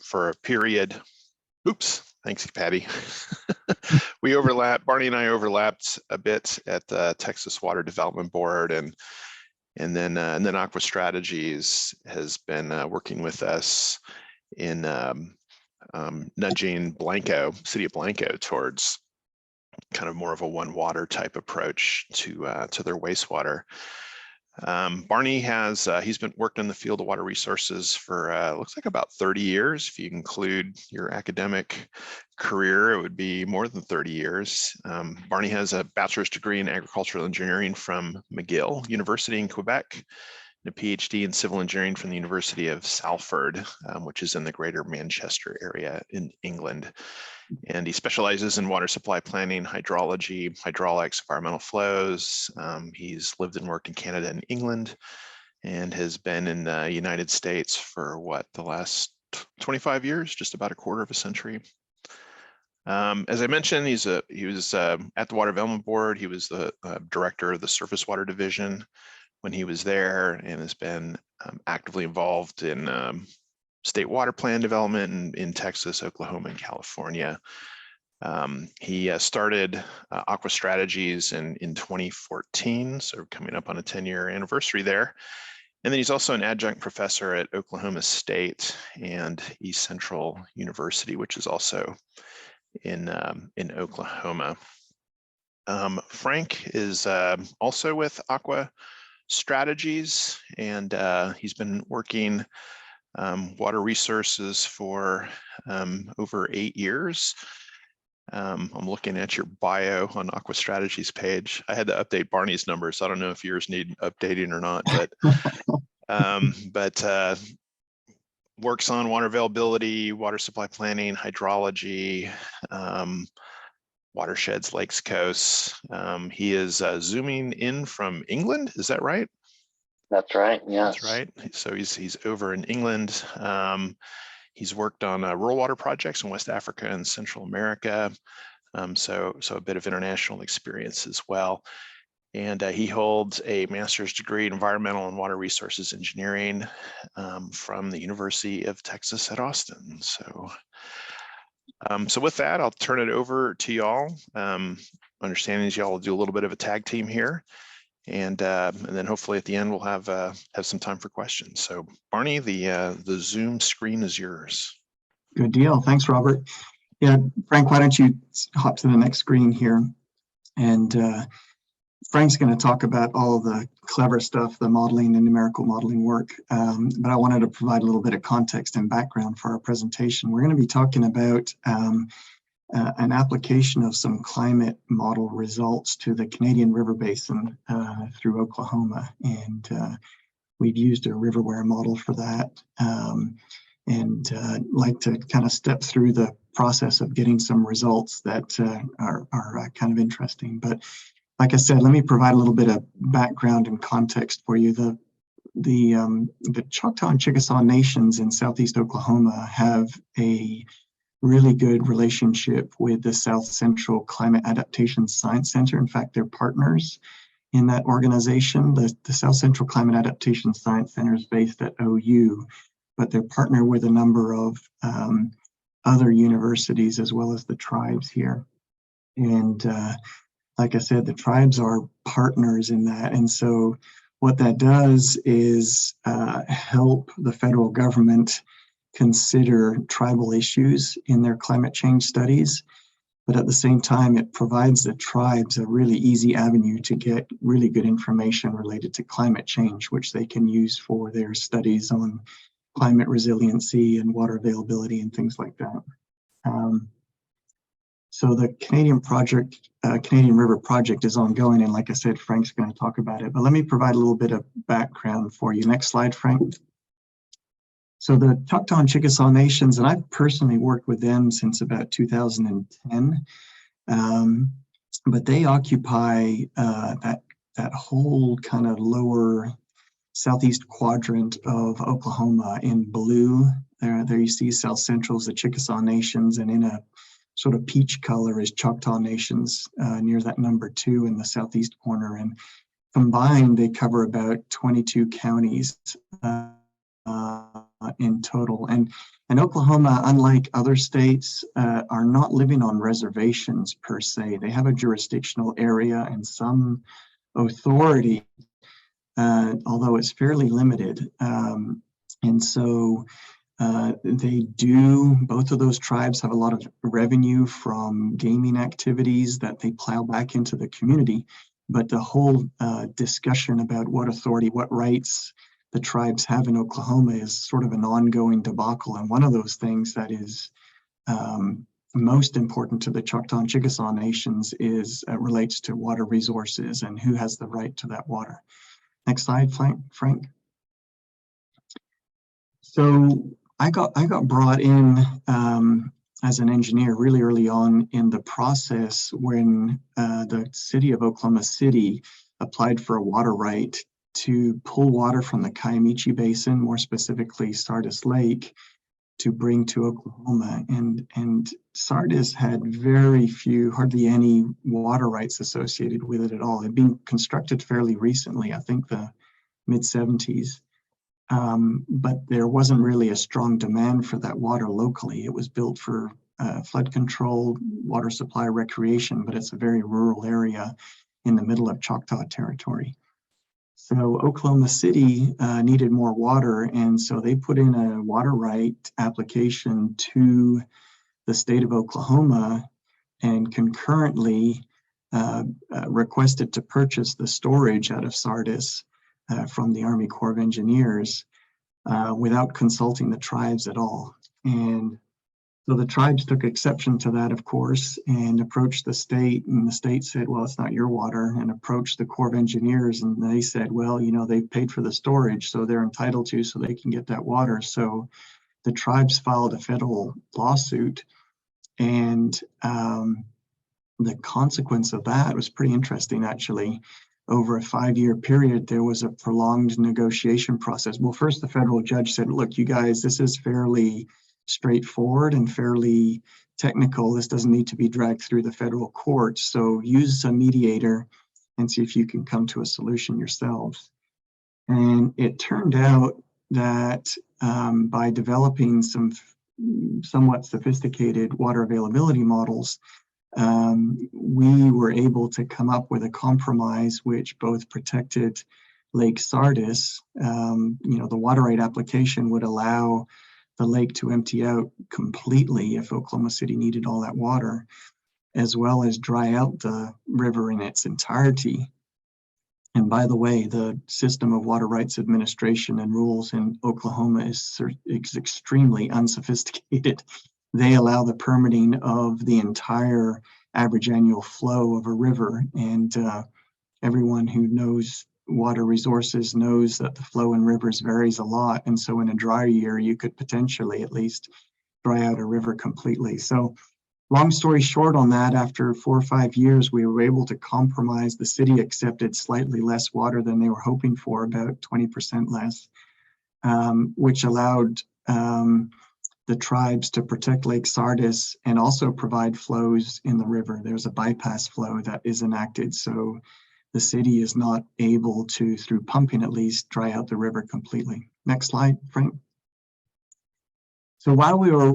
for a period. Oops, thanks, Patty. Barney and I overlapped a bit at the Texas Water Development Board, and then Aqua Strategies has been working with us in nudging City of Blanco towards kind of more of a one water type approach to their wastewater. Barney has he's been worked in the field of water resources for looks like about 30 years. If you include your academic career, it would be more than 30 years. Barney has a bachelor's degree in agricultural engineering from McGill University in Quebec, and a PhD in civil engineering from the University of Salford, which is in the greater Manchester area in England. And he specializes in water supply planning, hydrology, hydraulics, environmental flows. He's lived and worked in Canada and England, and has been in the United States for the last 25 years, just about a quarter of a century. As I mentioned, he was at the Water Development Board. He was the director of the Surface Water Division when he was there, and has been actively involved in state water plan development in Texas, Oklahoma, and California. He started Aqua Strategies in 2014, so coming up on a 10-year anniversary there. And then he's also an adjunct professor at Oklahoma State and East Central University, which is also in Oklahoma. Frank is also with Aqua Strategies, and he's been working water resources for over 8 years. I'm looking at your bio on Aqua Strategies page. I had to update Barney's numbers. I don't know if yours need updating or not, but works on water availability, water supply planning, hydrology, watersheds, lakes, coasts. He is zooming in from England. Is that right? That's right. Yes. That's right. So he's over in England. He's worked on rural water projects in West Africa and Central America. So a bit of international experience as well. And he holds a master's degree in environmental and water resources engineering from the University of Texas at Austin. So with that, I'll turn it over to y'all. Understanding is y'all will do a little bit of a tag team here. And then hopefully at the end we'll have some time for questions. So Barney, the Zoom screen is yours. Good deal. Thanks, Robert. Yeah, Frank, why don't you hop to the next screen here? And Frank's going to talk about all the clever stuff, the modeling and numerical modeling work. But I wanted to provide a little bit of context and background for our presentation. We're going to be talking about an application of some climate model results to the Canadian River Basin through Oklahoma. And we've used a RiverWare model for that. And like to kind of step through the process of getting some results that are kind of interesting. But like I said, let me provide a little bit of background and context for you. The Choctaw and Chickasaw nations in Southeast Oklahoma have a really good relationship with the South Central Climate Adaptation Science Center. In fact, they're partners in that organization. The South Central Climate Adaptation Science Center is based at OU, but they're partnered with a number of other universities as well as the tribes here. And like I said, the tribes are partners in that. And so what that does is help the federal government consider tribal issues in their climate change studies. But at the same time, it provides the tribes a really easy avenue to get really good information related to climate change, which they can use for their studies on climate resiliency and water availability and things like that. So the Canadian River Project is ongoing, and like I said, Frank's going to talk about it. But let me provide a little bit of background for you. Next slide, Frank. So the Choctaw and Chickasaw nations, and I've personally worked with them since about 2010, but they occupy that whole kind of lower southeast quadrant of Oklahoma in blue. There you see South Central is the Chickasaw nations, and in a sort of peach color is Choctaw nations near that number 2 in the southeast corner. And combined, they cover about 22 counties. in total. And Oklahoma, unlike other states, are not living on reservations per se. They have a jurisdictional area and some authority, although it's fairly limited. And so both of those tribes have a lot of revenue from gaming activities that they plow back into the community. But the whole discussion about what authority, what rights the tribes have in Oklahoma is sort of an ongoing debacle. And one of those things that is most important to the Choctaw and Chickasaw nations is relates to water resources and who has the right to that water. Next slide, Frank. So I got brought in as an engineer really early on in the process when the city of Oklahoma City applied for a water right to pull water from the Kiamichi Basin, more specifically Sardis Lake, to bring to Oklahoma. And Sardis had very few, hardly any water rights associated with it at all. It had been constructed fairly recently, I think the mid-70s. But there wasn't really a strong demand for that water locally. It was built for flood control, water supply, recreation, but it's a very rural area in the middle of Choctaw territory. So Oklahoma City needed more water, and so they put in a water right application to the state of Oklahoma and concurrently requested to purchase the storage out of Sardis from the Army Corps of Engineers without consulting the tribes at all. And so the tribes took exception to that, of course, and approached the state, and the state said, well, it's not your water, and approached the Corps of Engineers, and they said, well, you know, they've paid for the storage, so they're entitled to, so they can get that water. So the tribes filed a federal lawsuit, and the consequence of that was pretty interesting, actually. Over a 5-year period, there was a prolonged negotiation process. Well, first, the federal judge said, look, you guys, this is fairly straightforward and fairly technical. This doesn't need to be dragged through the federal courts. So use a mediator and see if you can come to a solution yourselves. And it turned out that by developing some somewhat sophisticated water availability models, we were able to come up with a compromise which both protected Lake Sardis. You know, the water right application would allow the lake to empty out completely if Oklahoma City needed all that water, as well as dry out the river in its entirety. And by the way, the system of water rights administration and rules in Oklahoma is extremely unsophisticated. They allow the permitting of the entire average annual flow of a river. And everyone who knows water resources knows that the flow in rivers varies a lot. And so in a dry year, you could potentially at least dry out a river completely. So long story short on that, after 4 or 5 years, we were able to compromise. The city accepted slightly less water than they were hoping for, about 20% less, which allowed the tribes to protect Lake Sardis and also provide flows in the river. There's a bypass flow that is enacted, so the city is not able to, through pumping at least, dry out the river completely. Next slide, Frank. So while we were,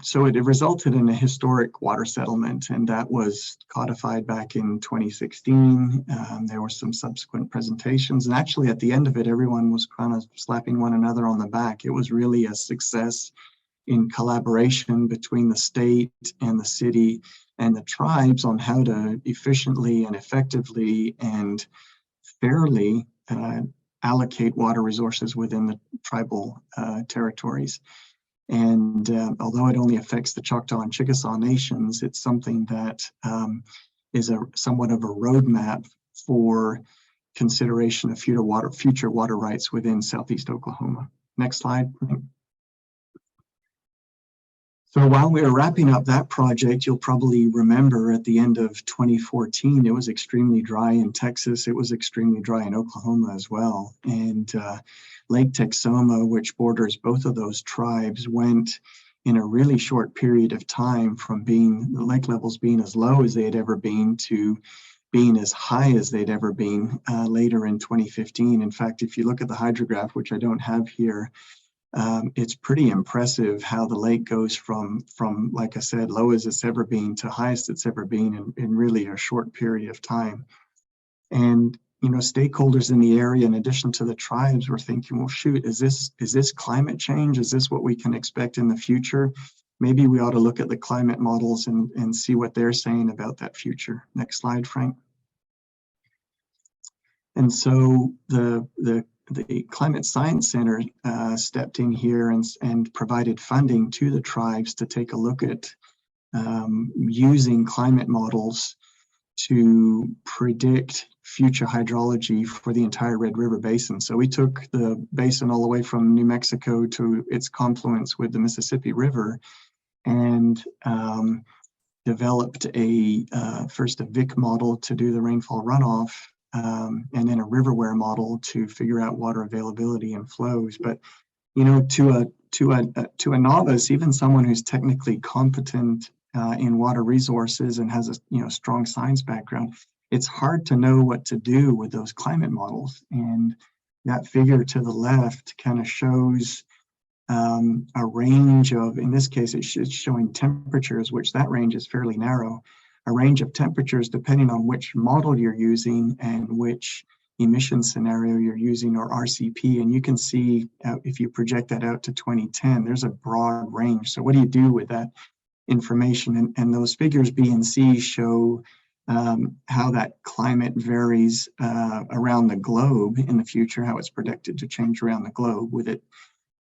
so it resulted in a historic water settlement, and that was codified back in 2016. There were some subsequent presentations, and actually at the end of it, everyone was kind of slapping one another on the back. It was really a success in collaboration between the state and the city and the tribes on how to efficiently and effectively and fairly allocate water resources within the tribal territories. And although it only affects the Choctaw and Chickasaw nations, it's something that is somewhat of a roadmap for consideration of future water rights within Southeast Oklahoma. Next slide. So while we were wrapping up that project, you'll probably remember at the end of 2014, it was extremely dry in Texas. It was extremely dry in Oklahoma as well. And Lake Texoma, which borders both of those tribes, went in a really short period of time from the lake levels being as low as they had ever been to being as high as they'd ever been later in 2015. In fact, if you look at the hydrograph, which I don't have here, it's pretty impressive how the lake goes from, like I said, low as it's ever been to highest it's ever been in really a short period of time. And stakeholders in the area, in addition to the tribes, were thinking, well, shoot, is this climate change? Is this what we can expect in the future? Maybe we ought to look at the climate models and see what they're saying about that future. Next slide, Frank. And so the Climate Science Center stepped in here and provided funding to the tribes to take a look at using climate models to predict future hydrology for the entire Red River Basin. So we took the basin all the way from New Mexico to its confluence with the Mississippi River and developed first a VIC model to do the rainfall runoff, and then a RiverWare model to figure out water availability and flows. But to a novice, even someone who's technically competent in water resources and has a strong science background, it's hard to know what to do with those climate models. And that figure to the left kind of shows a range of, in this case, it's showing temperatures, which that range is fairly narrow, a range of temperatures depending on which model you're using and which emission scenario you're using, or RCP. And you can see if you project that out to 2010, there's a broad range. So what do you do with that information? And those figures B and C show how that climate varies around the globe in the future, how it's predicted to change around the globe, with it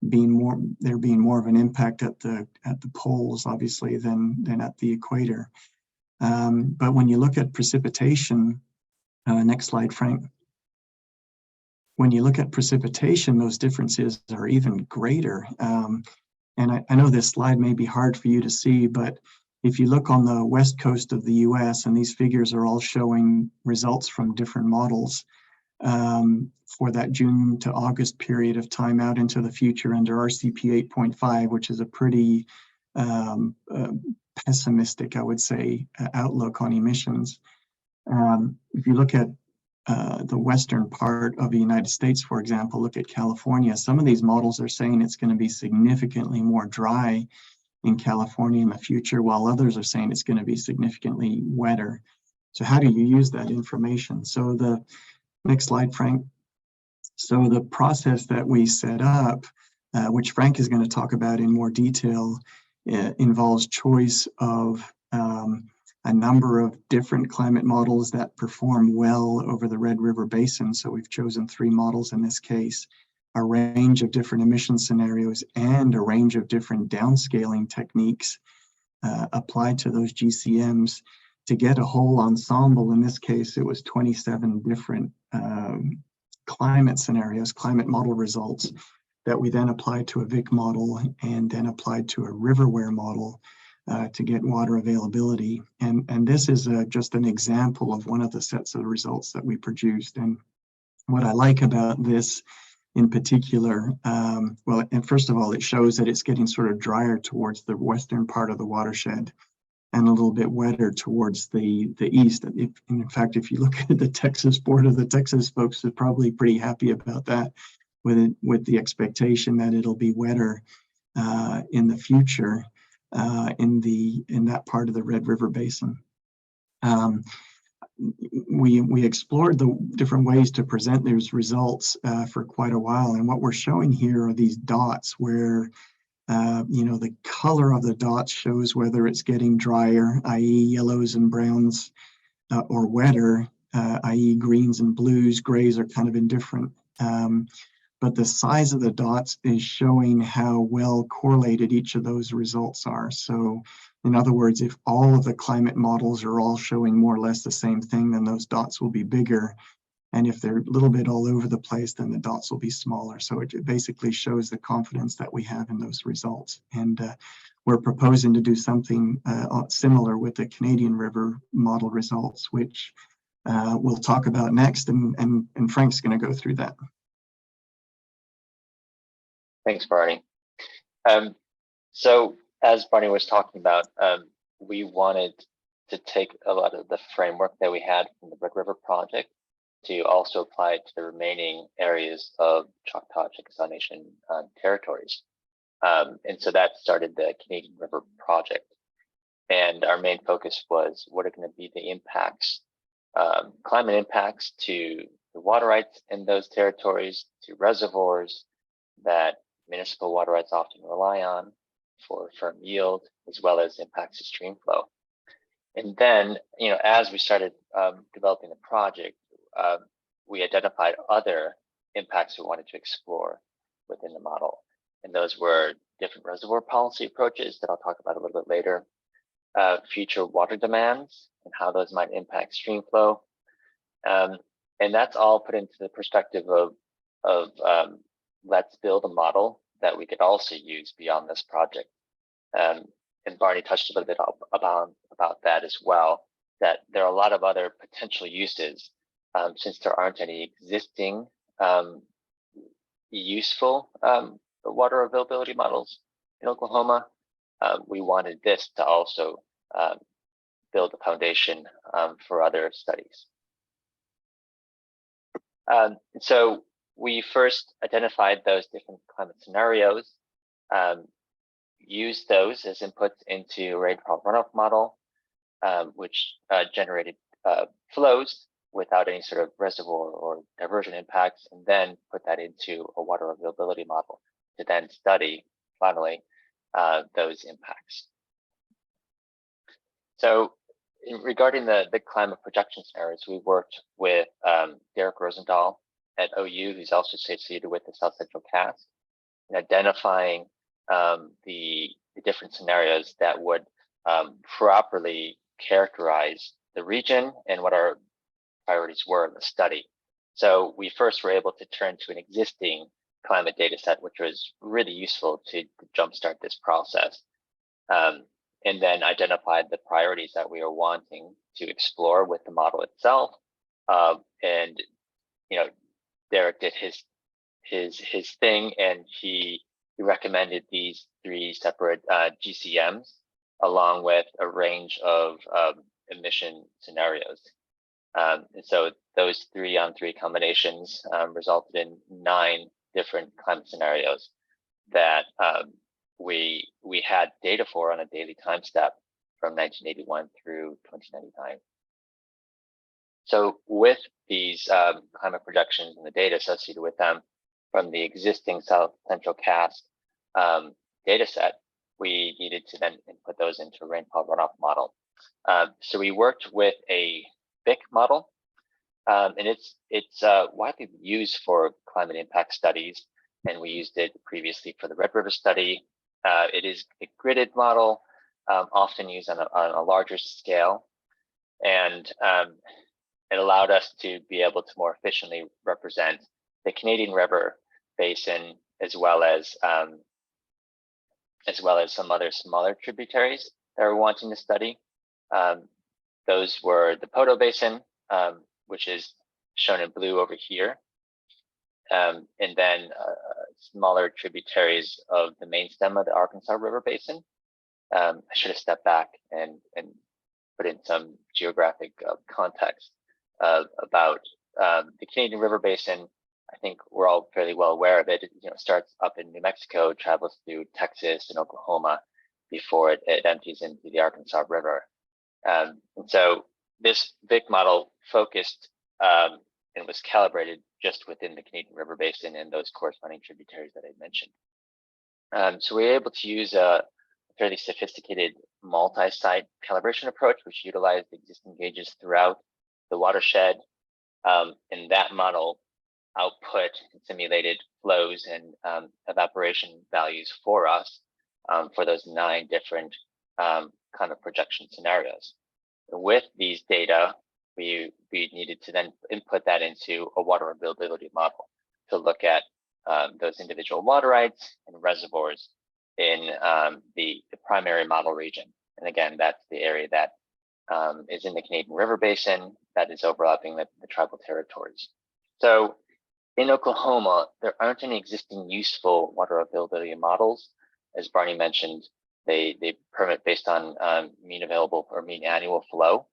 being more of an impact at the poles, obviously, than at the equator. But when you look at precipitation, next slide, Frank. When you look at precipitation, those differences are even greater. And I know this slide may be hard for you to see, but if you look on the west coast of the US, and these figures are all showing results from different models for that June to August period of time out into the future under RCP 8.5, which is a pretty pessimistic, I would say, outlook on emissions. If you look at the western part of the United States, for example, look at California, some of these models are saying it's going to be significantly more dry in California in the future, while others are saying it's going to be significantly wetter. So how do you use that information? So the next slide, Frank. So the process that we set up, which Frank is going to talk about in more detail, involves choice of a number of different climate models that perform well over the Red River Basin. So we've chosen 3 models in this case, a range of different emission scenarios, and a range of different downscaling techniques applied to those GCMs to get a whole ensemble. In this case, it was 27 different climate scenarios, climate model results that we then applied to a VIC model and then applied to a RiverWare model to get water availability. And this is just an example of one of the sets of results that we produced. And what I like about this in particular, well, and first of all, it shows that it's getting sort of drier towards the western part of the watershed and a little bit wetter towards the east. In fact, if you look at the Texas border, the Texas folks are probably pretty happy about that, with the expectation that it'll be wetter in the future in that part of the Red River Basin. We explored the different ways to present those results for quite a while, and what we're showing here are these dots where the color of the dots shows whether it's getting drier, i.e. yellows and browns, or wetter, i.e. greens and blues. Grays are kind of indifferent. But the size of the dots is showing how well correlated each of those results are. So in other words, if all of the climate models are all showing more or less the same thing, then those dots will be bigger. And if they're a little bit all over the place, then the dots will be smaller. So it basically shows the confidence that we have in those results. And we're proposing to do something similar with the Canadian River model results, which we'll talk about next. And Frank's going to go through that. Thanks, Barney. So as Barney was talking about, we wanted to take a lot of the framework that we had from the Red River project to also apply it to the remaining areas of Choctaw Chickasaw Nation territories. And so that started the Canadian River Project. And our main focus was what are going to be the impacts, climate impacts to the water rights in those territories, to reservoirs that municipal water rights often rely on for firm yield, as well as impacts to stream flow. And then, as we started developing the project, we identified other impacts we wanted to explore within the model. And those were different reservoir policy approaches that I'll talk about a little bit later, future water demands and how those might impact stream flow. And that's all put into the perspective of let's build a model that we could also use beyond this project. And Barney touched a little bit about that as well, that there are a lot of other potential uses since there aren't any existing useful water availability models in Oklahoma. We wanted this to also build a foundation for other studies. So we first identified those different climate scenarios, used those as inputs into a rainfall runoff model, which generated flows without any sort of reservoir or diversion impacts, and then put that into a water availability model to then study, finally, those impacts. So regarding the climate projection scenarios, we worked with Derek Rosendahl at OU, who's also associated with the South Central Cast, in identifying the different scenarios that would properly characterize the region and what our priorities were in the study. So we first were able to turn to an existing climate data set, which was really useful to jumpstart this process. And then identified the priorities that we were wanting to explore with the model itself. And Derek did his thing, and he recommended these 3 separate GCMs along with a range of emission scenarios. And so those 3-on-3 combinations resulted in 9 different climate scenarios that we had data for on a daily time step from 1981 through 2099. So with these climate projections and the data associated with them from the existing South Central Cast data set, we needed to then input those into a rainfall runoff model. So we worked with a BIC model, and it's widely used for climate impact studies, and we used it previously for the Red River study. It is a gridded model, often used on a larger scale, and it allowed us to be able to more efficiently represent the Canadian River Basin, as well as some other smaller tributaries that we're wanting to study. Those were the Podo Basin, which is shown in blue over here, and then smaller tributaries of the main stem of the Arkansas River Basin. I should have stepped back and put in some geographic context about the Canadian River Basin. I think we're all fairly well aware of it. It starts up in New Mexico, travels through Texas and Oklahoma before it empties into the Arkansas River. And so this BIC model focused and was calibrated just within the Canadian River Basin and those corresponding tributaries that I mentioned. So we were able to use a fairly sophisticated multi-site calibration approach, which utilized existing gauges throughout the watershed. And that model output and simulated flows and evaporation values for us for those 9 different kind of projection scenarios. With these data, we needed to then input that into a water availability model to look at those individual water rights and reservoirs in the primary model region. And again, that's the area that is in the Canadian River Basin that is overlapping the tribal territories. So in Oklahoma, there aren't any existing useful water availability models. As Barney mentioned, They permit based on mean available or mean annual flow,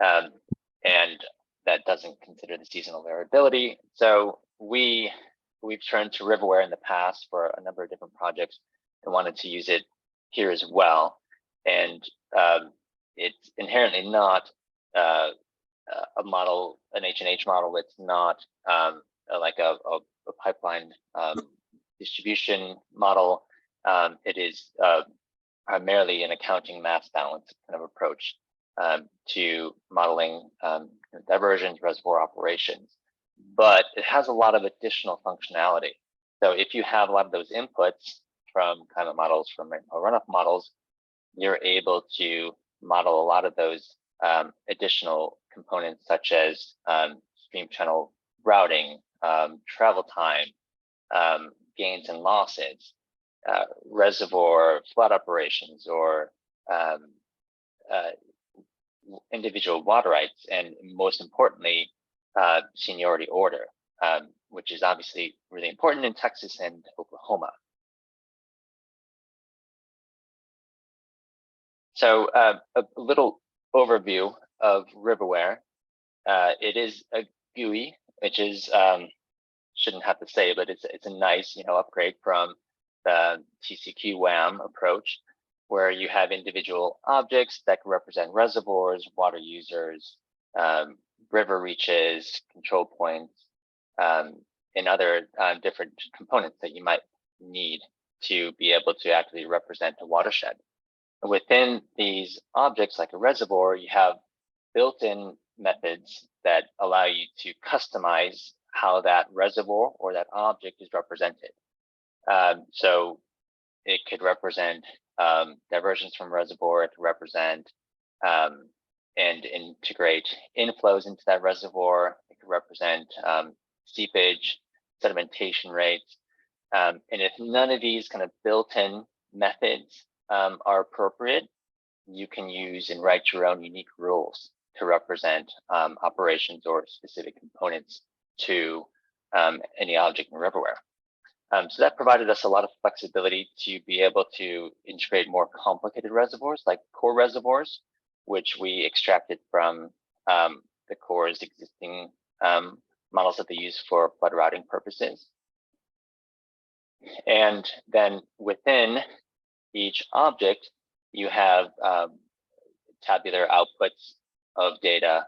and that doesn't consider the seasonal variability. So we've turned to RiverWare in the past for a number of different projects and wanted to use it here as well. And it's inherently not a model, an H&H model. It's not like a pipeline distribution model. It is primarily an accounting mass balance kind of approach to modeling diversions, reservoir operations. But it has a lot of additional functionality. So if you have a lot of those inputs from climate models, from rainfall runoff models, you're able to model a lot of those additional components, such as stream channel routing, travel time, gains and losses, reservoir flood operations, or individual water rights, and most importantly, seniority order, which is obviously really important in Texas and Oklahoma. So a little overview of RiverWare. It is a GUI, which is shouldn't have to say, but it's a nice upgrade from the TCQ WAM approach, where you have individual objects that can represent reservoirs, water users, river reaches, control points, and other different components that you might need to be able to actually represent a watershed. Within these objects, like a reservoir, you have built-in methods that allow you to customize how that reservoir or that object is represented. So it could represent diversions from reservoir, it could represent and integrate inflows into that reservoir, it could represent seepage, sedimentation rates. And if none of these kind of built-in methods are appropriate, you can use and write your own unique rules to represent operations or specific components to any object in RiverWare. So that provided us a lot of flexibility to be able to integrate more complicated reservoirs, like core reservoirs, which we extracted from the Corps' existing models that they use for flood routing purposes. And then within each object, you have tabular outputs of data,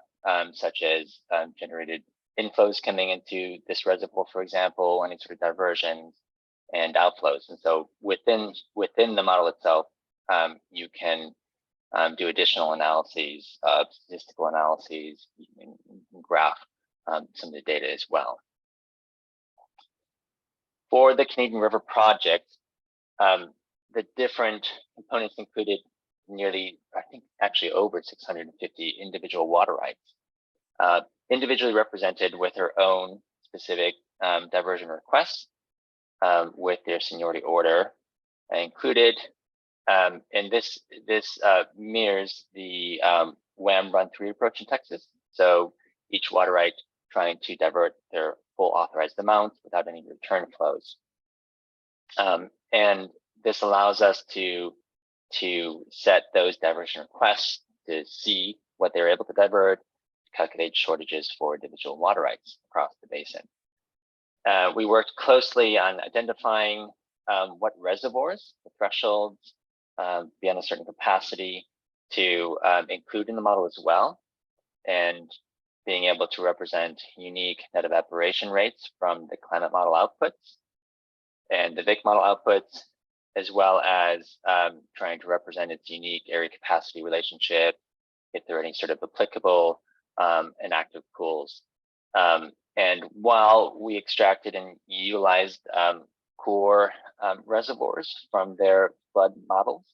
such as generated inflows coming into this reservoir, for example, any sort of diversions and outflows. And so within the model itself, you can do additional analyses, statistical analyses, and graph some of the data as well. For the Canadian River project, the different components included nearly, I think actually over 650 individual water rights, individually represented with their own specific diversion requests, with their seniority order included. And this mirrors the WAM Run 3 approach in Texas. So each water right trying to divert their full authorized amount without any return flows. And this allows us to set those diversion requests to see what they're able to divert, calculate shortages for individual water rights across the basin. We worked closely on identifying what reservoirs, the thresholds, beyond a certain capacity to include in the model as well, and being able to represent unique net evaporation rates from the climate model outputs and the VIC model outputs, as well as trying to represent its unique area capacity relationship, if there are any sort of applicable and active pools. And while we extracted and utilized core reservoirs from their flood models,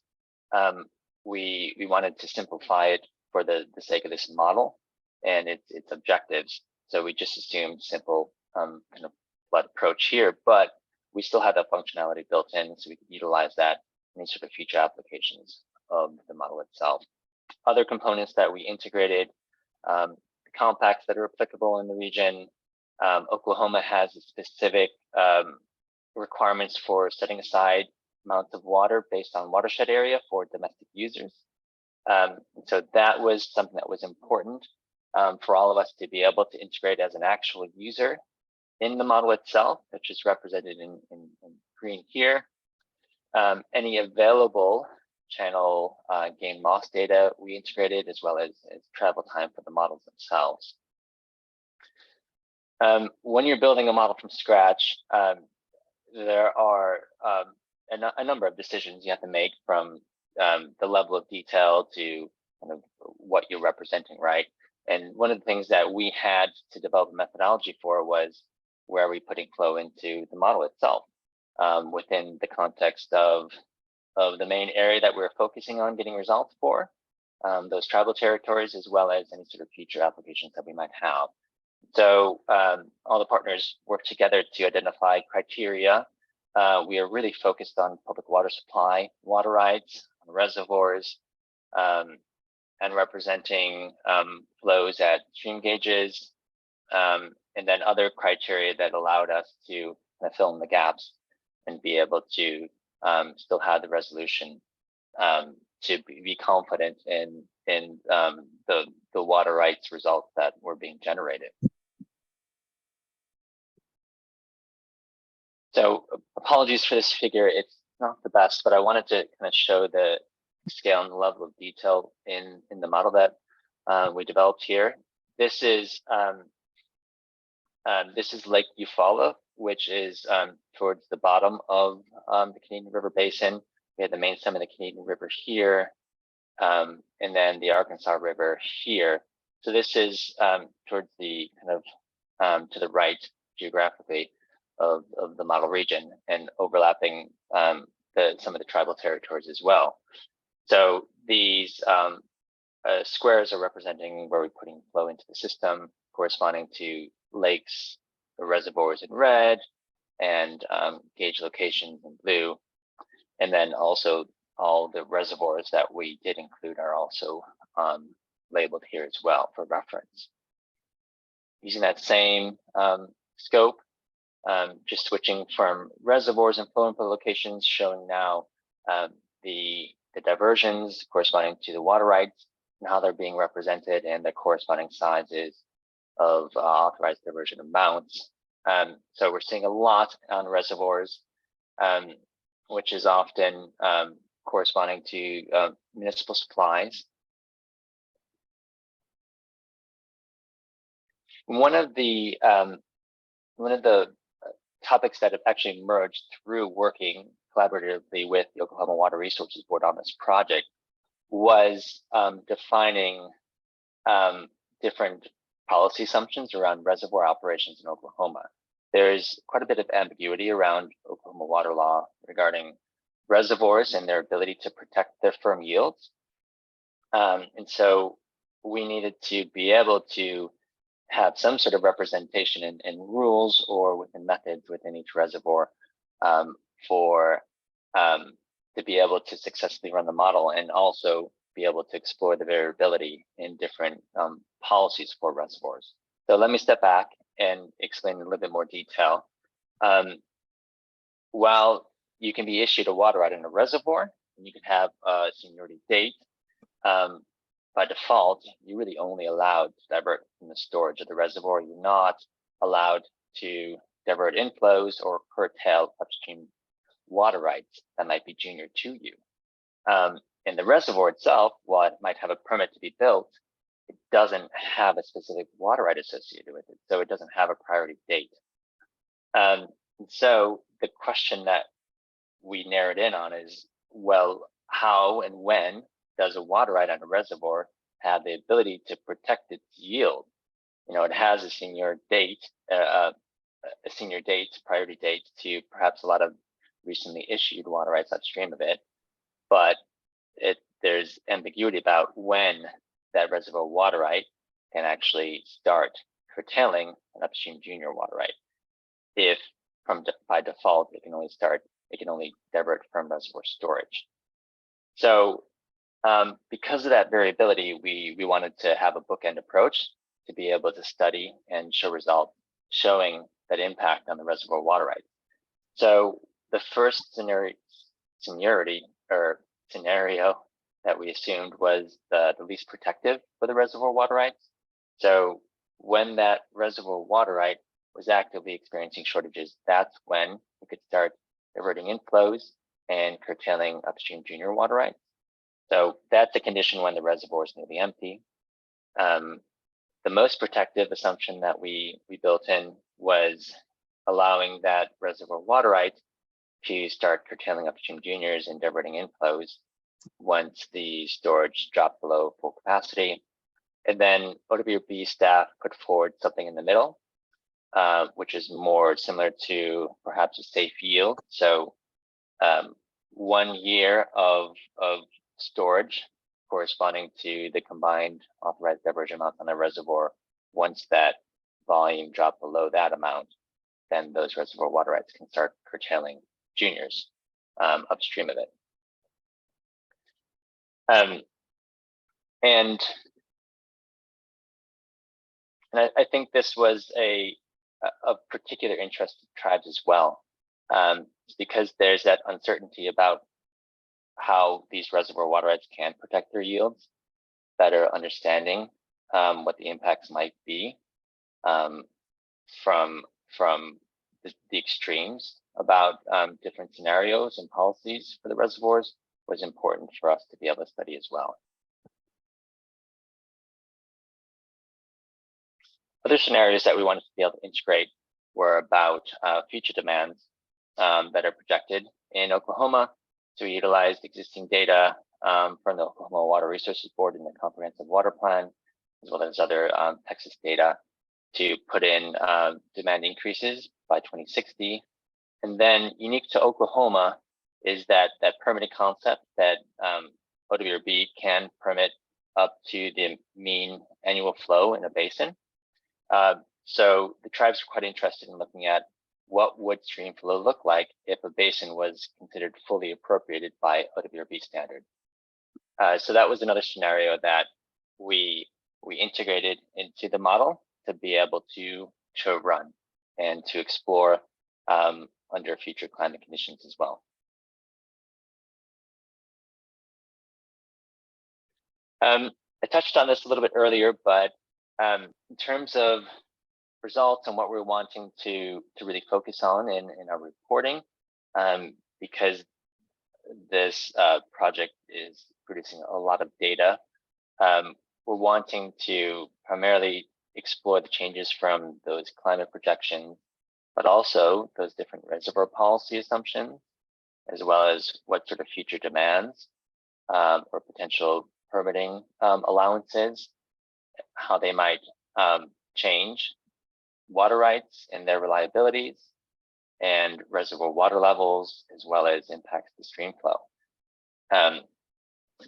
we wanted to simplify it for the sake of this model and its objectives. So we just assumed simple kind of flood approach here, but we still had that functionality built in, so we could utilize that in sort of future applications of the model itself. Other components that we integrated, the compacts that are applicable in the region. Oklahoma has a specific requirements for setting aside amounts of water based on watershed area for domestic users. So that was something that was important for all of us to be able to integrate as an actual user in the model itself, which is represented in green here. Any available channel gain loss data we integrated, as well as travel time for the models themselves. When you're building a model from scratch, there are a number of decisions you have to make, from the level of detail to kind of what you're representing, right? And one of the things that we had to develop a methodology for was, where are we putting flow into the model itself, within the context of the main area that we're focusing on getting results for, those tribal territories, as well as any sort of future applications that we might have. So all the partners work together to identify criteria. We are really focused on public water supply, water rights, reservoirs, and representing flows at stream gauges, and then other criteria that allowed us to kind of fill in the gaps and be able to still have the resolution to be confident in the water rights results that were being generated. So apologies for this figure, it's not the best, but I wanted to kind of show the scale and the level of detail in the model that we developed here. This is Lake Eufaula, which is towards the bottom of the Canadian River Basin. We have the main stem of the Canadian River here, and then the Arkansas River here. So this is towards the kind of to the right geographically of the model region, and overlapping some of the tribal territories as well. So these squares are representing where we're putting flow into the system, corresponding to lakes or reservoirs in red, and gauge locations in blue. And then also all the reservoirs that we did include are also labeled here as well for reference. Using that same scope, just switching from reservoirs and flow input locations, showing now the diversions corresponding to the water rights and how they're being represented, and the corresponding sizes of authorized diversion amounts. So we're seeing a lot on reservoirs, which is often corresponding to municipal supplies. One of the topics that have actually emerged through working collaboratively with the Oklahoma Water Resources Board on this project was defining different policy assumptions around reservoir operations in Oklahoma. There's quite a bit of ambiguity around Oklahoma water law regarding reservoirs and their ability to protect their firm yields. And so we needed to be able to have some sort of representation in rules or within methods within each reservoir to be able to successfully run the model, and also be able to explore the variability in different policies for reservoirs. So let me step back and explain in a little bit more detail. While you can be issued a water right in a reservoir, and you can have a seniority date, by default, you're really only allowed to divert from the storage of the reservoir. You're not allowed to divert inflows or curtail upstream water rights that might be junior to you. In the reservoir itself, while it might have a permit to be built, it doesn't have a specific water right associated with it, so it doesn't have a priority date. And so the question that we narrowed in on is, well, how and when does a water right on a reservoir have the ability to protect its yield? You know, it has a senior date, priority date to perhaps a lot of recently issued water rights upstream of it, but there's ambiguity about when that reservoir water right can actually start curtailing an upstream junior water right. If by default, it can only divert from reservoir storage. So because of that variability, we wanted to have a bookend approach to be able to study and show results showing that impact on the reservoir water rights. So the first seniority or scenario that we assumed was the least protective for the reservoir water rights. So when that reservoir water right was actively experiencing shortages, that's when we could start diverting inflows and curtailing upstream junior water rights. So that's a condition when the reservoir is nearly empty. The most protective assumption that we built in was allowing that reservoir water right to start curtailing upstream juniors and diverting inflows once the storage dropped below full capacity. And then OWB staff put forward something in the middle, which is more similar to perhaps a safe yield. So 1 year of storage corresponding to the combined authorized diversion amount on the reservoir. Once that volume dropped below that amount, then those reservoir water rights can start curtailing juniors upstream of it. And I think this was of particular interest to tribes as well, because there's that uncertainty about how these reservoir water rights can protect their yields, better understanding what the impacts might be from the extremes about different scenarios and policies for the reservoirs was important for us to be able to study as well. Other scenarios that we wanted to be able to integrate were about future demands that are projected in Oklahoma. So we utilized existing data from the Oklahoma Water Resources Board and the Comprehensive Water Plan, as well as other Texas data to put in demand increases by 2060. And then unique to Oklahoma is that permitting concept that OWRB can permit up to the mean annual flow in a basin. So the tribes were quite interested in looking at what would stream flow look like if a basin was considered fully appropriated by OWRB standard. So that was another scenario that we integrated into the model to be able to run and to explore under future climate conditions as well. I touched on this a little bit earlier, but in terms of results and what we're wanting to really focus on in our reporting, because this project is producing a lot of data, we're wanting to primarily explore the changes from those climate projections, but also those different reservoir policy assumptions, as well as what sort of future demands or potential permitting allowances, how they might change water rights and their reliabilities, and reservoir water levels, as well as impacts to stream flow.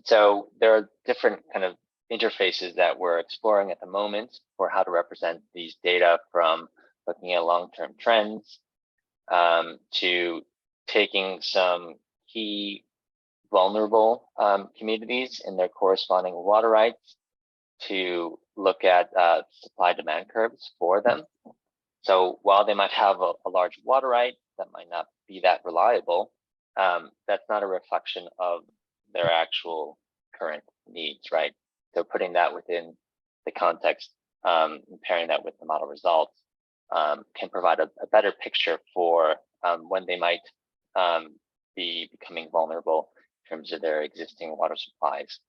So there are different kind of interfaces that we're exploring at the moment for how to represent these data, from looking at long-term trends to taking some key vulnerable communities and their corresponding water rights to look at supply demand curves for them. So while they might have a large water right that might not be that reliable, that's not a reflection of their actual current needs, right? So putting that within the context, and pairing that with the model results can provide a better picture for when they might be becoming vulnerable in terms of their existing water supplies.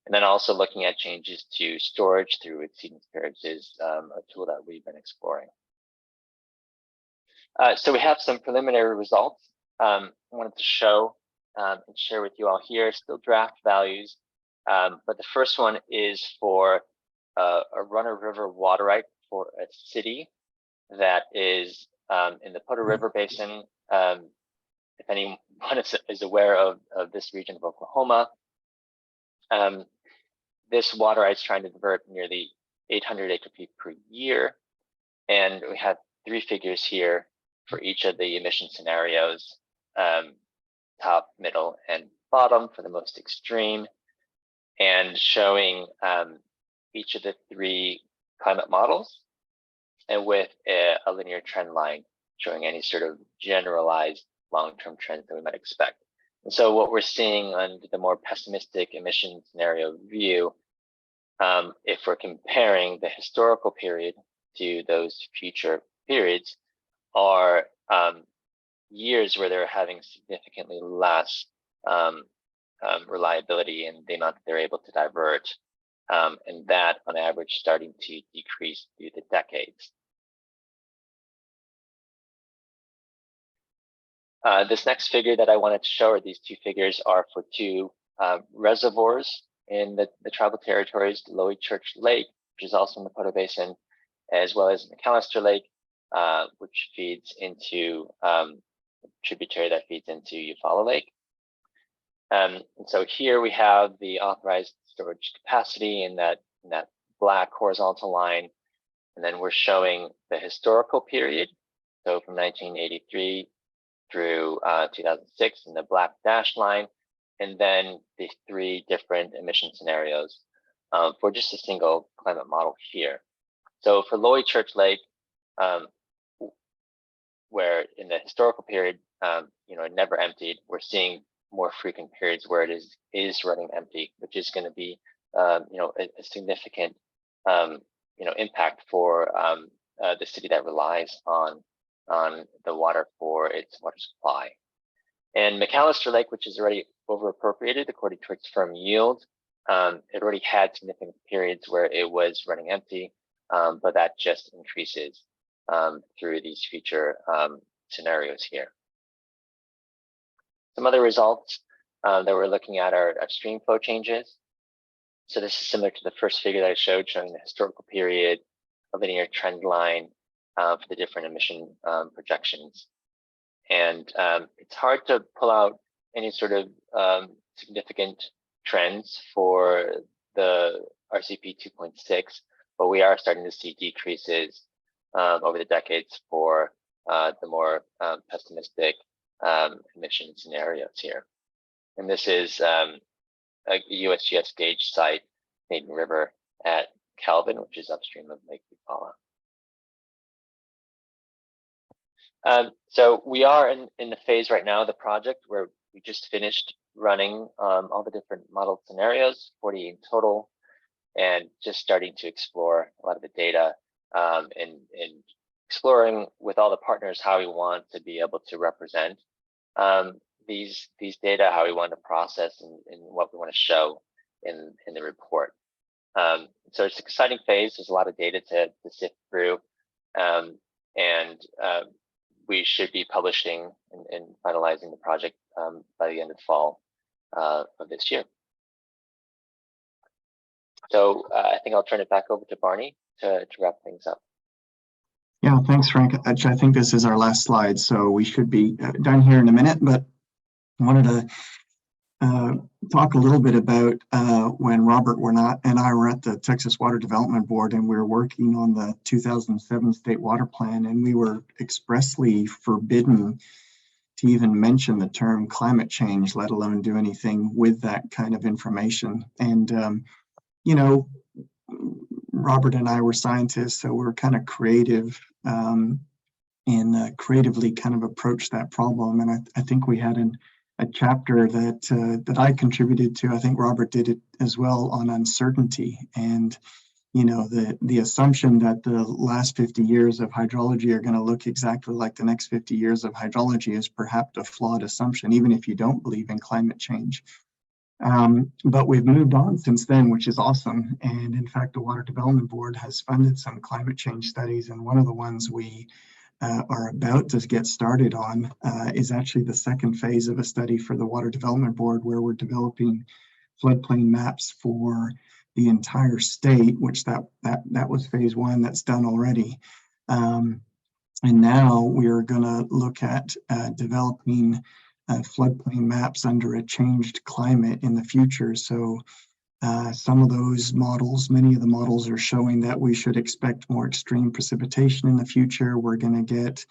And then also looking at changes to storage through exceedance periods is a tool that we've been exploring. So we have some preliminary results I wanted to show and share with you all here, still draft values. But the first one is for a Runner River water right for a city that is in the Potter River Basin. If anyone is aware of this region of Oklahoma, this water right is trying to divert nearly 800 acre-feet per year. And we have 3 figures here for each of the emission scenarios, top, middle, and bottom for the most extreme, and showing each of the 3 climate models, and with a linear trend line showing any sort of generalized long-term trends that we might expect. And so what we're seeing on the more pessimistic emission scenario view, if we're comparing the historical period to those future periods, are years where they're having significantly less reliability in the amount that they're able to divert, and that on average starting to decrease through the decades. This next figure that I wanted to show, or these two figures, are for two reservoirs in the tribal territories, the Lower Church Lake, which is also in the Poto Basin, as well as McAllister Lake, which feeds into tributary that feeds into Eufaula Lake. And so here we have the authorized storage capacity in that black horizontal line, and then we're showing the historical period, so from 1983 through 2006 in the black dashed line, and then the three different emission scenarios for just a single climate model here. So for Lower Church Lake, where in the historical period, it never emptied, we're seeing more frequent periods where it is running empty, which is going to be, a significant, impact for the city that relies on the water for its water supply. And McAllister Lake, which is already over appropriated according to its firm yield, it already had significant periods where it was running empty, but that just increases through these future scenarios here. Some other results that we're looking at are stream flow changes. So this is similar to the first figure that I showed, showing the historical period, a linear trend line for the different emission projections. And it's hard to pull out any sort of significant trends for the RCP 2.6, but we are starting to see decreases over the decades for the more pessimistic emission scenarios here. And this is a USGS gauge site, Maiden River at Calvin, which is upstream of Lake Eufaula. So we are in the phase right now of the project where we just finished running all the different model scenarios, 40 in total, and just starting to explore a lot of the data and exploring with all the partners how we want to be able to represent these data, how we want to process, and what we want to show in the report. So it's an exciting phase. There's a lot of data to sift through, and we should be publishing and finalizing the project by the end of fall of this year. So I think I'll turn it back over to Barney to wrap things up. Yeah, thanks, Frank. Actually, I think this is our last slide, so we should be done here in a minute, but I wanted to talk a little bit about when Robert and I were at the Texas Water Development Board, and we were working on the 2007 State Water Plan, and we were expressly forbidden to even mention the term climate change, let alone do anything with that kind of information. And, Robert and I were scientists, so we were kind of creative and creatively kind of approached that problem. And I think we had a chapter that I contributed to. I think Robert did it as well, on uncertainty. And, the assumption that the last 50 years of hydrology are going to look exactly like the next 50 years of hydrology is perhaps a flawed assumption, even if you don't believe in climate change. But we've moved on since then, which is awesome. And in fact, the Water Development Board has funded some climate change studies. And one of the ones we are about to get started on is actually the second phase of a study for the Water Development Board, where we're developing floodplain maps for the entire state, which that was phase one. That's done already. And now we are going to look at developing floodplain maps under a changed climate in the future. So some of those models, many of the models are showing that we should expect more extreme precipitation in the future. We're going to get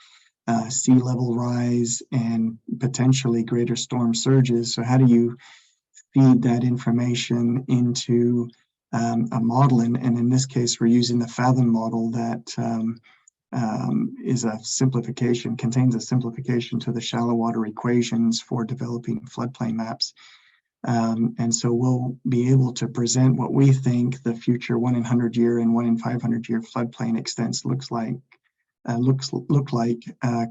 sea level rise and potentially greater storm surges. So how do you feed that information into a model? And in this case, we're using the Fathom model that is a simplification, contains a simplification to the shallow water equations for developing floodplain maps. And so we'll be able to present what we think the future 1 in 100 year and 1 in 500 year floodplain extents look like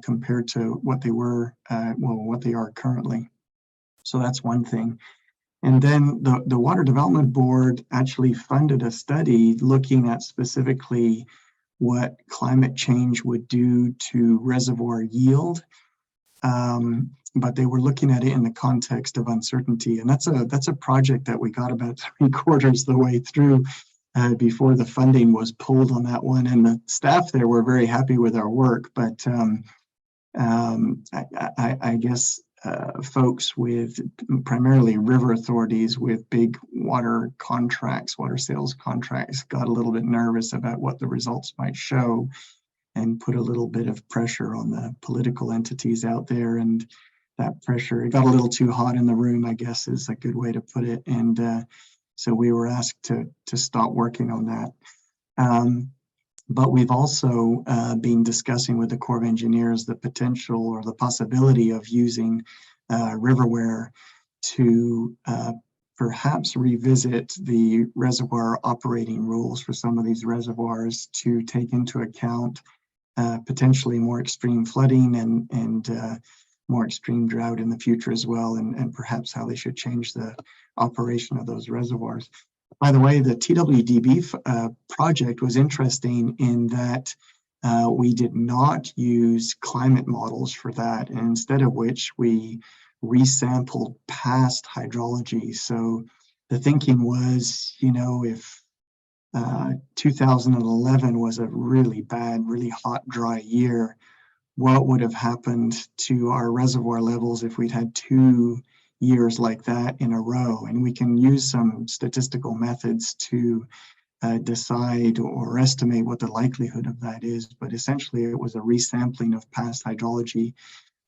compared to what they were, what they are currently. So that's one thing. And then the Water Development Board actually funded a study looking at specifically what climate change would do to reservoir yield. But they were looking at it in the context of uncertainty. And that's a project that we got about 3/4 the way through before the funding was pulled on that one. And the staff there were very happy with our work, but I guess folks with primarily river authorities with big water contracts, water sales contracts, got a little bit nervous about what the results might show and put a little bit of pressure on the political entities out there. And that pressure, it got a little too hot in the room, I guess is a good way to put it. And so we were asked to stop working on that. But we've also been discussing with the Corps of Engineers the potential or the possibility of using RiverWare to perhaps revisit the reservoir operating rules for some of these reservoirs to take into account potentially more extreme flooding and more extreme drought in the future as well, and perhaps how they should change the operation of those reservoirs. By the way, the TWDB project was interesting in that we did not use climate models for that, and instead of which we resampled past hydrology. So the thinking was, you know, if 2011 was a really bad, really hot, dry year, what would have happened to our reservoir levels if we'd had 2 years like that in a row? And we can use some statistical methods to decide or estimate what the likelihood of that is. But essentially, it was a resampling of past hydrology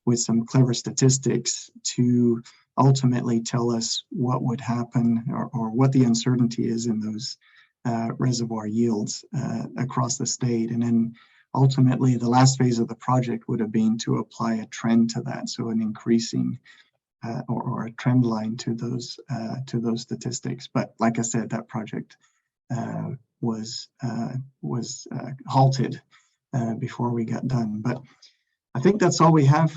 with some clever statistics to ultimately tell us what would happen or what the uncertainty is in those reservoir yields across the state. And then ultimately, the last phase of the project would have been to apply a trend to that, so an increasing or a trend line to those statistics. But like I said, that project was halted before we got done. But I think that's all we have,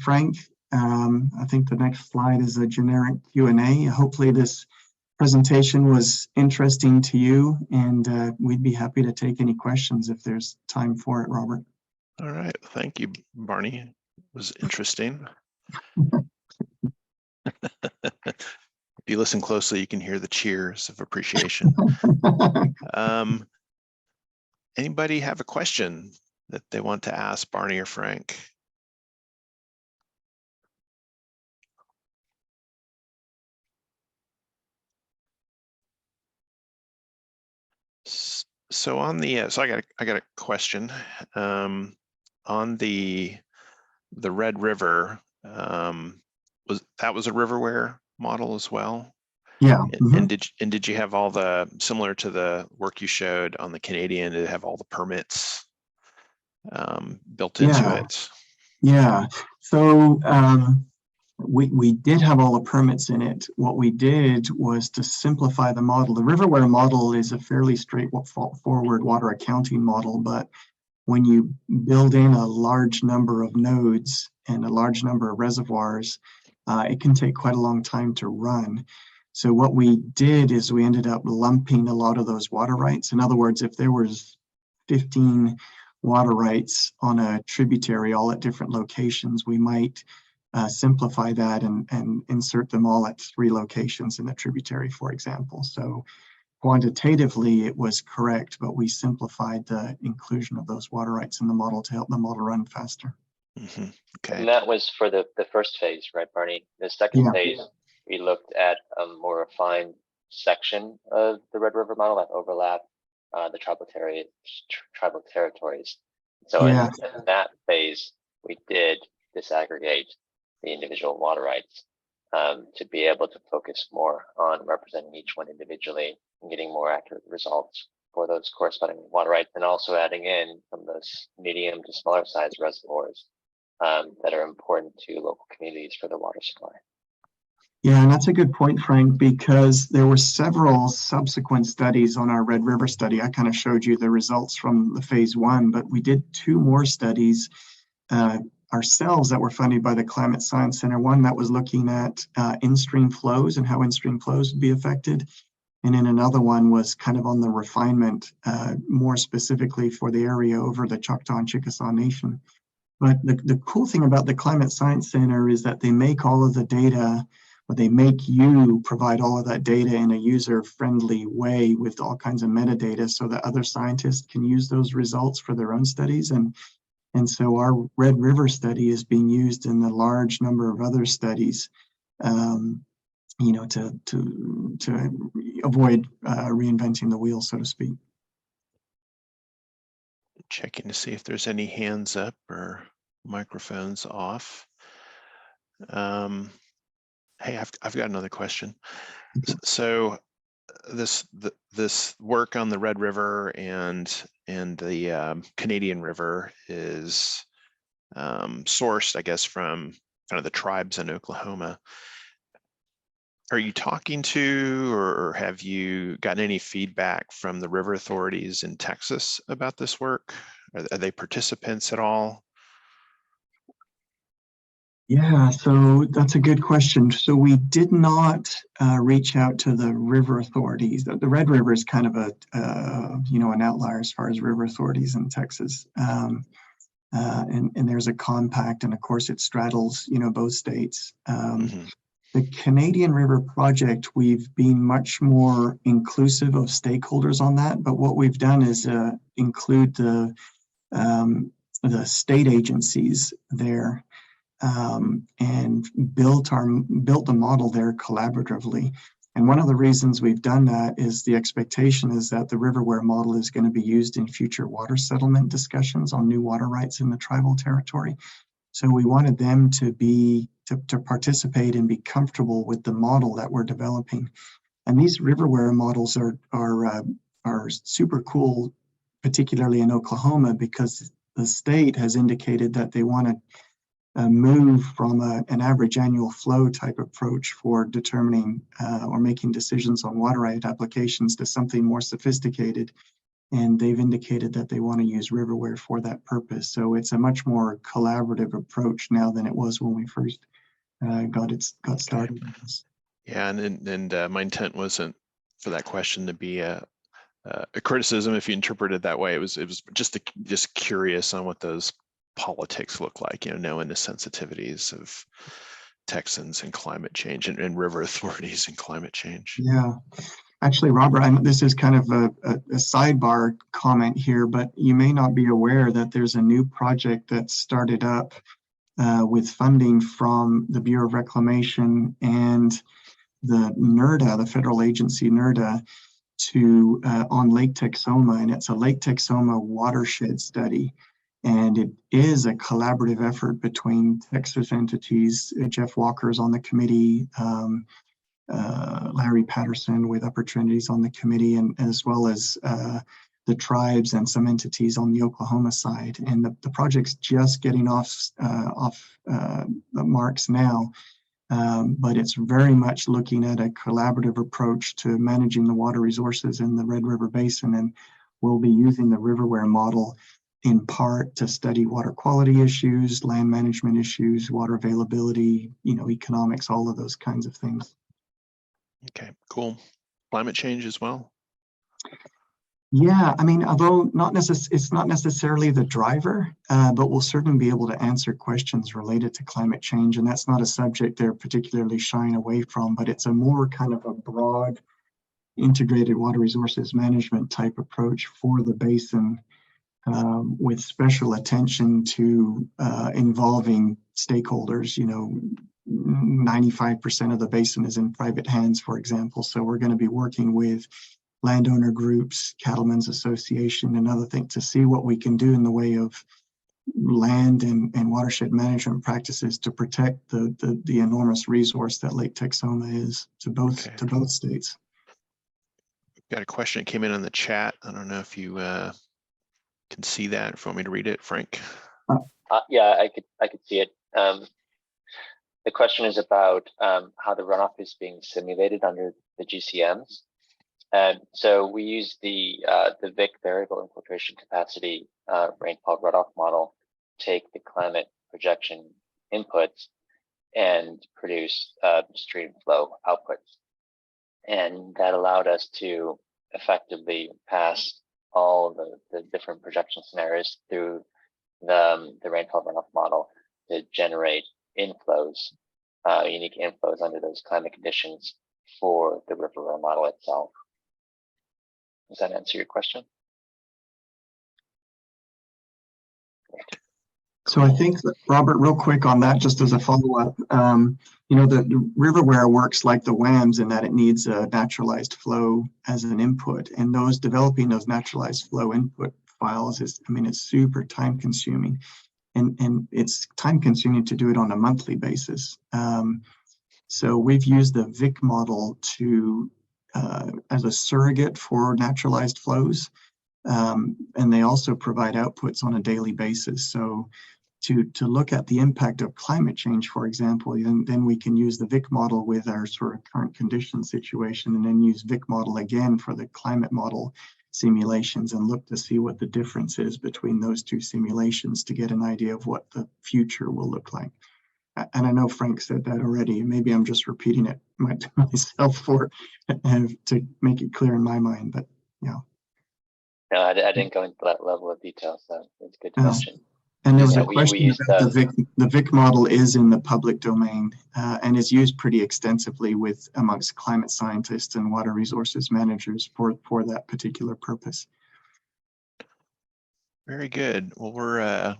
Frank. I think the next slide is a generic Q&A. Hopefully this presentation was interesting to you, and we'd be happy to take any questions if there's time for it, Robert. All right, thank you, Barney. It was interesting. If you listen closely, you can hear the cheers of appreciation. Anybody have a question that they want to ask Barney or Frank? So on the so I got a question on the Red River. Was a RiverWare model as well? Yeah. And did you have all the, similar to the work you showed on the Canadian, did it have all the permits built into it? Yeah. So we did have all the permits in it. What we did was to simplify the model. The RiverWare model is a fairly straightforward water accounting model, but when you build in a large number of nodes and a large number of reservoirs, it can take quite a long time to run. So what we did is we ended up lumping a lot of those water rights. In other words, if there was 15 water rights on a tributary all at different locations, we might simplify that and insert them all at 3 locations in the tributary, for example. So quantitatively, it was correct, but we simplified the inclusion of those water rights in the model to help the model run faster. Mm-hmm. Okay. And that was for the first phase, right, Barney? The second phase, we looked at a more refined section of the Red River model that overlap the tribal territories. So in that phase, we did disaggregate the individual water rights to be able to focus more on representing each one individually and getting more accurate results for those corresponding water rights, and also adding in from those medium to smaller size reservoirs that are important to local communities for the water supply. Yeah, and that's a good point, Frank, because there were several subsequent studies on our Red River study. I kind of showed you the results from the phase 1, but we did 2 more studies ourselves that were funded by the Climate Science Center. One that was looking at in-stream flows and how in-stream flows would be affected. And then another one was kind of on the refinement, more specifically for the area over the Choctaw and Chickasaw Nation. But the cool thing about the Climate Science Center is that they make all of the data, or they make you provide all of that data in a user-friendly way with all kinds of metadata so that other scientists can use those results for their own studies. And so our Red River study is being used in a large number of other studies, you know, to avoid reinventing the wheel, so to speak. Checking to see if there's any hands up or microphones off. Hey, I've got another question. So this work on the Red River and the Canadian River is sourced, I guess, from kind of the tribes in Oklahoma. Are you talking to, or have you gotten any feedback from the river authorities in Texas about this work? Are they participants at all? Yeah, so that's a good question. So we did not reach out to the river authorities. The Red River is kind of a, you know, an outlier as far as river authorities in Texas. And there's a compact, and of course it straddles, you know, both states. The Canadian River project, we've been much more inclusive of stakeholders on that, but what we've done is include the state agencies there, and built the model there collaboratively. And one of the reasons we've done that is the expectation is that the RiverWare model is going to be used in future water settlement discussions on new water rights in the tribal territory. So we wanted them to participate and be comfortable with the model that we're developing. And these RiverWare models are super cool, particularly in Oklahoma, because the state has indicated that they want to move from an average annual flow type approach for determining or making decisions on water right applications to something more sophisticated. And they've indicated that they want to use RiverWare for that purpose. So it's a much more collaborative approach now than it was when we first got started. Yeah, and my intent wasn't for that question to be a criticism if you interpret it that way. It was just curious on what those politics look like, you know, knowing the sensitivities of Texans and climate change and river authorities and climate change. Yeah. Actually, Robert, this is kind of a sidebar comment here, but you may not be aware that there's a new project that started up with funding from the Bureau of Reclamation and the NERDA, the federal agency NERDA, on Lake Texoma, and it's a Lake Texoma watershed study. And it is a collaborative effort between Texas entities. Jeff Walker's on the committee, Larry Patterson with Upper Trinity's on the committee, and as well as the tribes and some entities on the Oklahoma side. And the project's just getting off the marks now, but it's very much looking at a collaborative approach to managing the water resources in the Red River Basin. And we'll be using the RiverWare model in part to study water quality issues, land management issues, water availability, you know, economics, all of those kinds of things. Okay, cool. Climate change as well? Yeah, I mean, although it's not necessarily the driver, but we'll certainly be able to answer questions related to climate change. And that's not a subject they're particularly shying away from, but it's a more kind of a broad integrated water resources management type approach for the basin, with special attention to involving stakeholders. You know, 95% of the basin is in private hands, for example. So we're going to be working with landowner groups, Cattlemen's Association, and other things to see what we can do in the way of land and watershed management practices to protect the enormous resource that Lake Texoma is to both states. got a question that came in the chat. I don't know if you can see that. If you want me to read it, Frank. Yeah, I could see it. The question is about how the runoff is being simulated under the GCMs. And so we use the VIC variable infiltration capacity rainfall runoff model, take the climate projection inputs and produce stream flow outputs. And that allowed us to effectively pass all the different projection scenarios through the rainfall runoff model to generate inflows, unique inflows under those climate conditions for the RiverWare model itself. Does that answer your question? So I think that, Robert, real quick on that, just as a follow-up, you know, the RiverWare works like the WAMs in that it needs a naturalized flow as an input, and developing those naturalized flow input files is, I mean, it's super time consuming, and it's time consuming to do it on a monthly basis. So we've used the VIC model to as a surrogate for naturalized flows, and they also provide outputs on a daily basis. So to look at the impact of climate change, for example, then we can use the VIC model with our sort of current condition situation, and then use VIC model again for the climate model simulations and look to see what the difference is between those two simulations to get an idea of what the future will look like. And I know Frank said that already. Maybe I'm just repeating it myself to make it clear in my mind, but yeah. No, I didn't go into that level of detail, so it's a good question. And there was Yeah, a question about the VIC model is in the public domain and is used pretty extensively amongst climate scientists and water resources managers for that particular purpose. Very good. Well, we're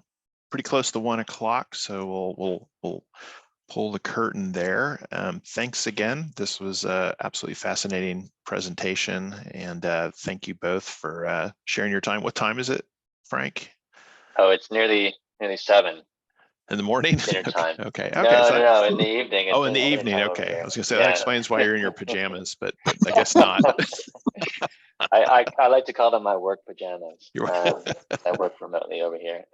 pretty close to 1 o'clock, so we'll pull the curtain there. Thanks again. This was a absolutely fascinating presentation, and thank you both for sharing your time. What time is it, Frank? Oh, it's nearly 7 in the morning. dinner time. Okay. No, in the evening. Oh, in the evening. Okay, I was gonna say that explains why you're in your pajamas, but I guess not. I like to call them my work pajamas. I work remotely over here.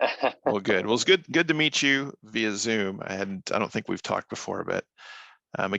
Well, good. Well, it's good to meet you via Zoom. I don't think we've talked before, but again,